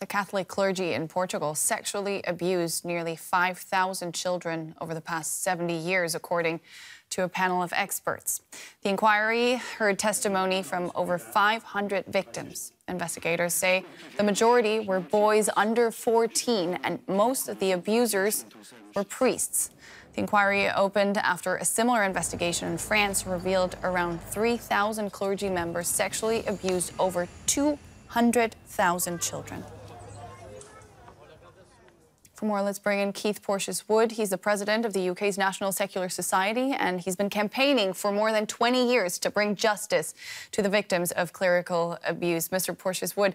The Catholic clergy in Portugal sexually abused nearly 5,000 children over the past 70 years, according to a panel of experts. The inquiry heard testimony from over 500 victims. Investigators say the majority were boys under 14, and most of the abusers were priests. The inquiry opened after a similar investigation in France revealed around 3,000 clergy members sexually abused over 200,000 children. For more, let's bring in Keith Porteous-Wood. He's the president of the UK's National Secular Society, and he's been campaigning for more than 20 years to bring justice to the victims of clerical abuse. Mr. Porteous-Wood,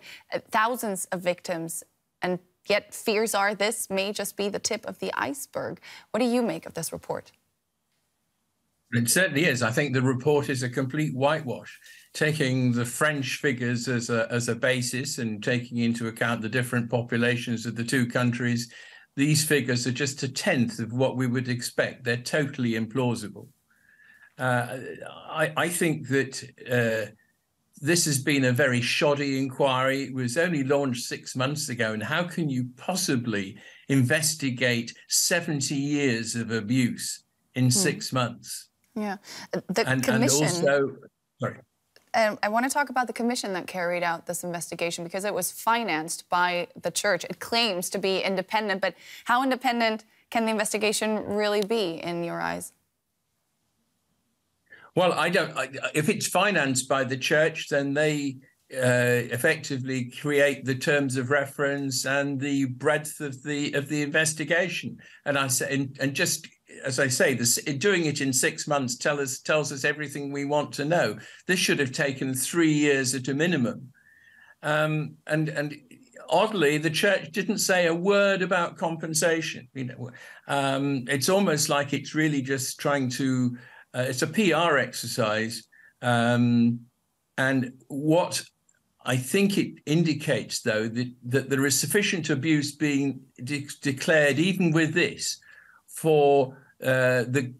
thousands of victims, and yet fears are this may just be the tip of the iceberg. What do you make of this report? It certainly is. I think the report is a complete whitewash, taking the French figures as a basis and taking into account the different populations of the two countries. These figures are just a tenth of what we would expect. They're totally implausible. I think that this has been a very shoddy inquiry. It was only launched 6 months ago. And how can you possibly investigate 70 years of abuse in 6 months? Yeah. The commission... And also... Sorry. I want to talk about the commission that carried out this investigation because it was financed by the church. It claims to be independent, but how independent can the investigation really be in your eyes? Well, if it's financed by the church, then they effectively create the terms of reference and the breadth of the investigation. And I say, and just as I say, doing it in 6 months tells us everything we want to know. This should have taken 3 years at a minimum. And oddly, the church didn't say a word about compensation. You know, it's almost like it's really just trying to. It's a PR exercise, and what I think it indicates, though, that there is sufficient abuse being declared, even with this, for the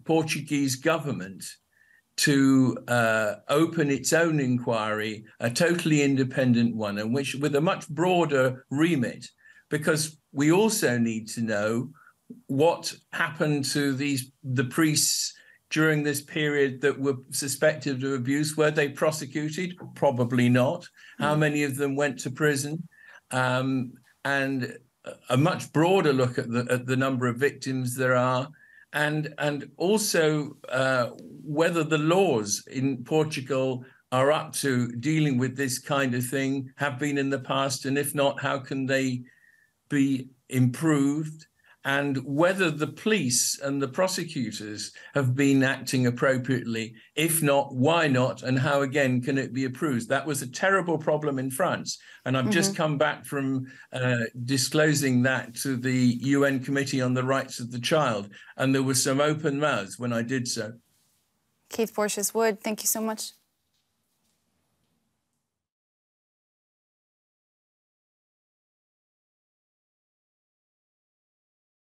Portuguese government to open its own inquiry, a totally independent one, and which with a much broader remit, because we also need to know what happened to the priests during this period that were suspected of abuse. Were they prosecuted? Probably not. How many of them went to prison? And a much broader look at the number of victims there are, and also whether the laws in Portugal are up to dealing with this kind of thing, have been in the past, and if not, how can they be improved? And whether the police and the prosecutors have been acting appropriately. If not, why not? And how, again, can it be approved? That was a terrible problem in France. And I've just come back from disclosing that to the UN Committee on the Rights of the Child. And there were some open mouths when I did so. Keith Porteous-Wood, thank you so much.